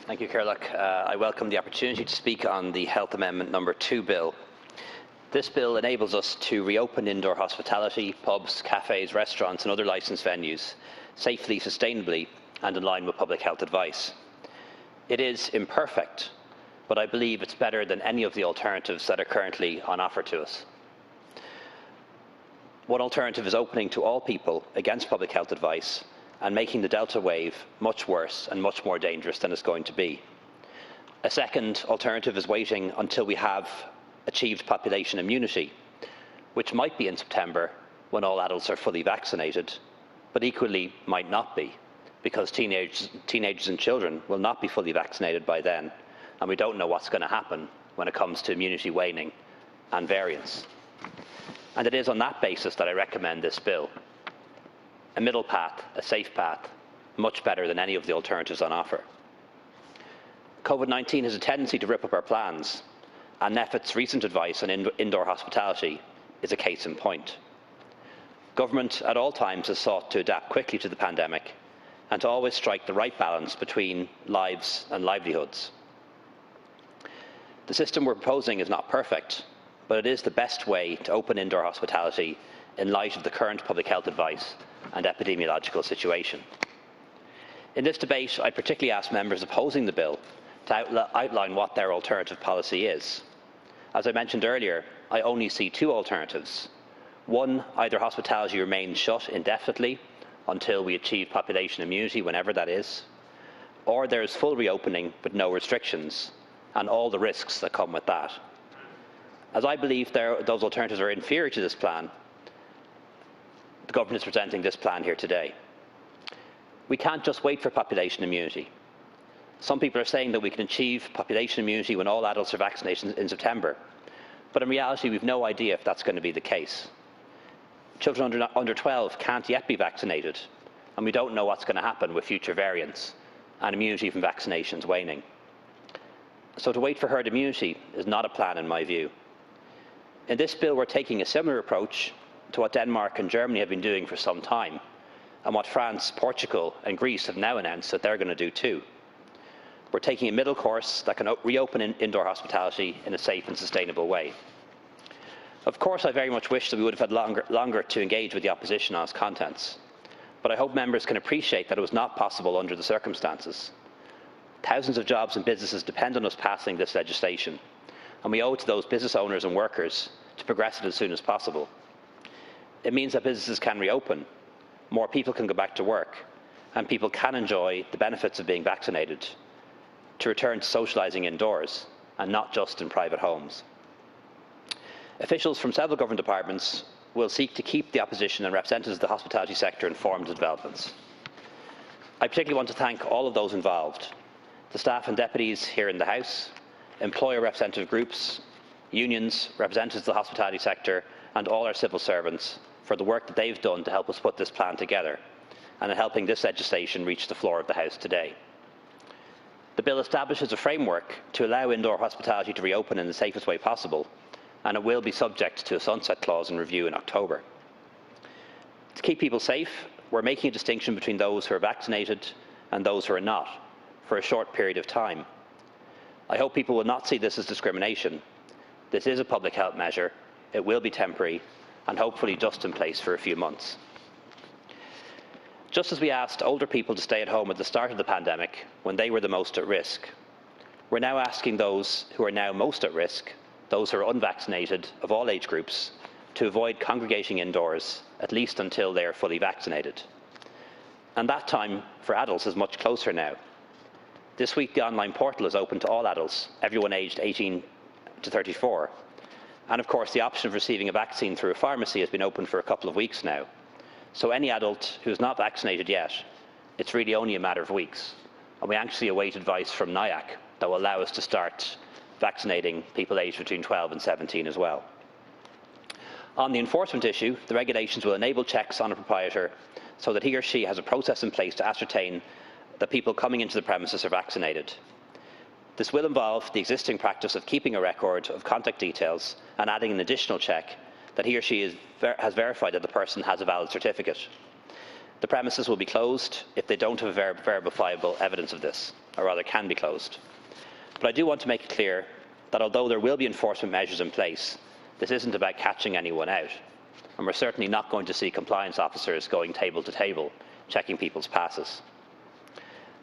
Thank you, Kerlock. I welcome the opportunity to speak on the Health Amendment number 2 bill. This bill enables us to reopen indoor hospitality, pubs, cafes, restaurants and other licensed venues safely, sustainably and in line with public health advice. It is imperfect, but I believe it's better than any of the alternatives that are currently on offer to us. One alternative is opening to all people against public health advice and making the Delta wave much worse and much more dangerous than it's going to be. A second alternative is waiting until we have achieved population immunity, which might be in September when all adults are fully vaccinated, but equally might not be, because teenagers and children will not be fully vaccinated by then, and we don't know what's going to happen when it comes to immunity waning and variants. And it is on that basis that I recommend this bill. A middle path, a safe path, much better than any of the alternatives on offer. COVID-19 has a tendency to rip up our plans, and NPHET's recent advice on indoor hospitality is a case in point. Government at all times has sought to adapt quickly to the pandemic and to always strike the right balance between lives and livelihoods. The system we're proposing is not perfect, but it is the best way to open indoor hospitality in light of the current public health advice and epidemiological situation. In this debate, I particularly ask members opposing the bill to outline what their alternative policy is. As I mentioned earlier, I only see two alternatives. One, either hospitality remains shut indefinitely until we achieve population immunity, whenever that is, or there is full reopening with no restrictions and all the risks that come with that. As I believe those alternatives are inferior to this plan, the government is presenting this plan here today. We can't just wait for population immunity. Some people are saying that we can achieve population immunity when all adults are vaccinated in September, but in reality we've no idea if that's going to be the case. Children under 12 can't yet be vaccinated, and we don't know what's going to happen with future variants and immunity from vaccinations waning. So to wait for herd immunity is not a plan in my view. In this bill, we're taking a similar approach to what Denmark and Germany have been doing for some time, and what France, Portugal and Greece have now announced that they're going to do too. We're taking a middle course that can reopen indoor hospitality in a safe and sustainable way. Of course, I very much wish that we would have had longer to engage with the opposition on its contents, but I hope members can appreciate that it was not possible under the circumstances. Thousands of jobs and businesses depend on us passing this legislation, and we owe it to those business owners and workers to progress it as soon as possible. It means that businesses can reopen, more people can go back to work, and people can enjoy the benefits of being vaccinated to return to socialising indoors and not just in private homes. Officials from several government departments will seek to keep the opposition and representatives of the hospitality sector informed of developments. I particularly want to thank all of those involved, the staff and deputies here in the House, employer representative groups, unions, representatives of the hospitality sector, and all our civil servants for the work that they've done to help us put this plan together and in helping this legislation reach the floor of the House today. The bill establishes a framework to allow indoor hospitality to reopen in the safest way possible, and it will be subject to a sunset clause and review in October. To keep people safe, we're making a distinction between those who are vaccinated and those who are not for a short period of time. I hope people will not see this as discrimination. This is a public health measure. It will be temporary and hopefully just in place for a few months. Just as we asked older people to stay at home at the start of the pandemic when they were the most at risk, we're now asking those who are now most at risk, those who are unvaccinated of all age groups, to avoid congregating indoors, at least until they are fully vaccinated. And that time for adults is much closer now. This week, the online portal is open to all adults, everyone aged 18 to 34. And of course, the option of receiving a vaccine through a pharmacy has been open for a couple of weeks now. So any adult who is not vaccinated yet, it's really only a matter of weeks. And we actually await advice from NIAC that will allow us to start vaccinating people aged between 12 and 17 as well. On the enforcement issue, the regulations will enable checks on a proprietor so that he or she has a process in place to ascertain that people coming into the premises are vaccinated. This will involve the existing practice of keeping a record of contact details and adding an additional check that he or she has verified that the person has a valid certificate. The premises will be closed if they don't have verifiable evidence of this, or rather can be closed. But I do want to make it clear that although there will be enforcement measures in place, this isn't about catching anyone out. And we're certainly not going to see compliance officers going table to table, checking people's passes.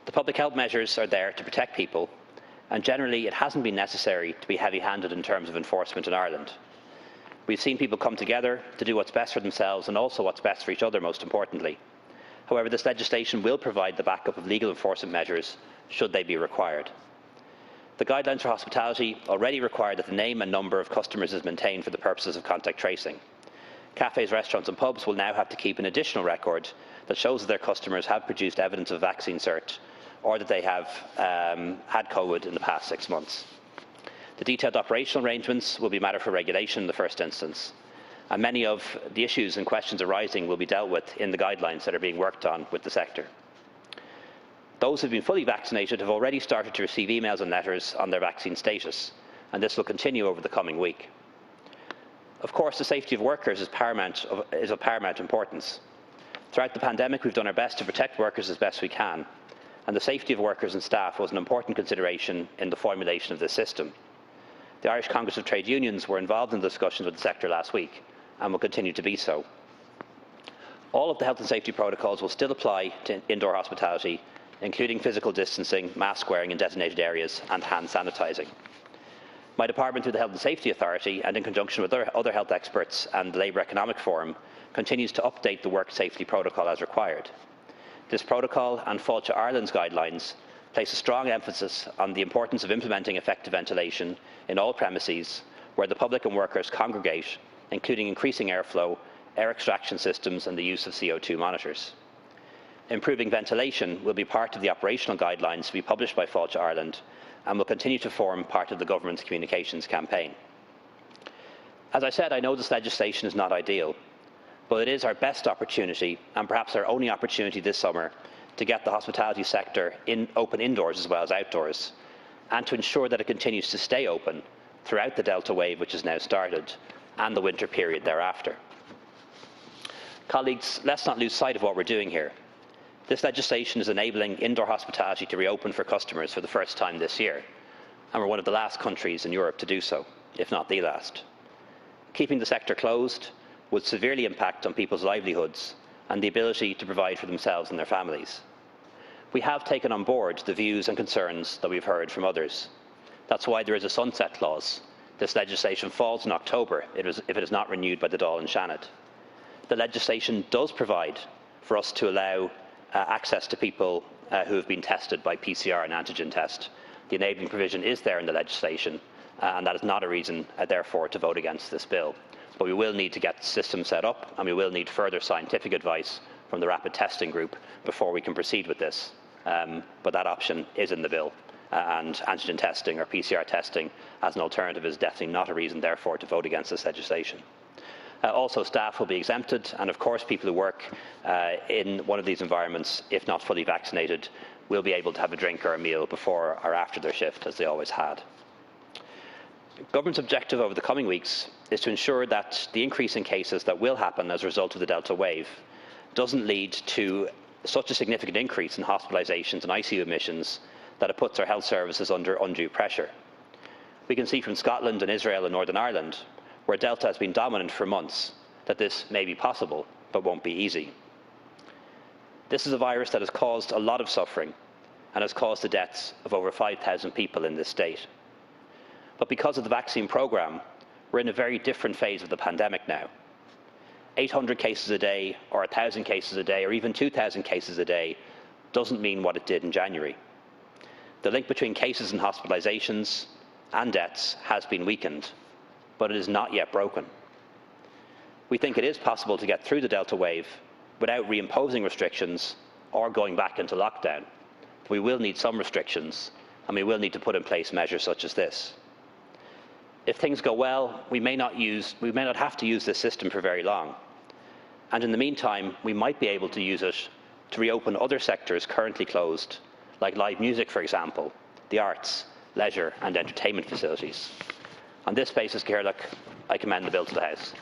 The public health measures are there to protect people, and generally it hasn't been necessary to be heavy-handed in terms of enforcement in Ireland. We've seen people come together to do what's best for themselves and also what's best for each other, most importantly. However, this legislation will provide the backup of legal enforcement measures should they be required. The guidelines for hospitality already require that the name and number of customers is maintained for the purposes of contact tracing. Cafes, restaurants and pubs will now have to keep an additional record that shows that their customers have produced evidence of vaccine cert or that they have had COVID in the past 6 months. The detailed operational arrangements will be a matter for regulation in the first instance, and many of the issues and questions arising will be dealt with in the guidelines that are being worked on with the sector. Those who have been fully vaccinated have already started to receive emails and letters on their vaccine status, and this will continue over the coming week. Of course, the safety of workers is of paramount importance. Throughout the pandemic, we've done our best to protect workers as best we can, and the safety of workers and staff was an important consideration in the formulation of this system. The Irish Congress of Trade Unions were involved in discussions with the sector last week, and will continue to be so. All of the health and safety protocols will still apply to indoor hospitality, including physical distancing, mask wearing in designated areas and hand sanitising. My department, through the Health and Safety Authority and in conjunction with other health experts and the Labour Economic Forum, continues to update the work safety protocol as required. This protocol and Fáilte Ireland's guidelines place a strong emphasis on the importance of implementing effective ventilation in all premises where the public and workers congregate, including increasing airflow, air extraction systems and the use of CO2 monitors. Improving ventilation will be part of the operational guidelines to be published by Fáilte Ireland and will continue to form part of the government's communications campaign. As I said, I know this legislation is not ideal, but it is our best opportunity, and perhaps our only opportunity this summer, to get the hospitality sector open indoors as well as outdoors, and to ensure that it continues to stay open throughout the Delta wave, which has now started, and the winter period thereafter. Colleagues, let's not lose sight of what we're doing here. This legislation is enabling indoor hospitality to reopen for customers for the first time this year, and we're one of the last countries in Europe to do so, if not the last. Keeping the sector closed would severely impact on people's livelihoods and the ability to provide for themselves and their families. We have taken on board the views and concerns that we've heard from others. That's why there is a sunset clause. This legislation falls in October if it is not renewed by the Dáil and Seanad. The legislation does provide for us to allow access to people who have been tested by PCR and antigen test. The enabling provision is there in the legislation, and that is not a reason, therefore, to vote against this bill. But we will need to get the system set up, and we will need further scientific advice from the rapid testing group before we can proceed with this. But that option is in the bill, and antigen testing or PCR testing as an alternative is definitely not a reason, therefore, to vote against this legislation. Also, staff will be exempted, and of course people who work in one of these environments, if not fully vaccinated, will be able to have a drink or a meal before or after their shift, as they always had. Government's objective over the coming weeks is to ensure that the increase in cases that will happen as a result of the Delta wave doesn't lead to such a significant increase in hospitalisations and ICU admissions that it puts our health services under undue pressure. We can see from Scotland and Israel and Northern Ireland, where Delta has been dominant for months, that this may be possible, but won't be easy. This is a virus that has caused a lot of suffering and has caused the deaths of over 5,000 people in this state. But because of the vaccine programme, we're in a very different phase of the pandemic now. 800 cases a day, or 1,000 cases a day, or even 2,000 cases a day doesn't mean what it did in January. The link between cases and hospitalisations and deaths has been weakened, but it is not yet broken. We think it is possible to get through the Delta wave without reimposing restrictions or going back into lockdown. We will need some restrictions, and we will need to put in place measures such as this. If things go well, we may not have to use this system for very long. And in the meantime, we might be able to use it to reopen other sectors currently closed, like live music, for example, the arts, leisure and entertainment facilities. On this basis, Caoirleach, I commend the bill to the House.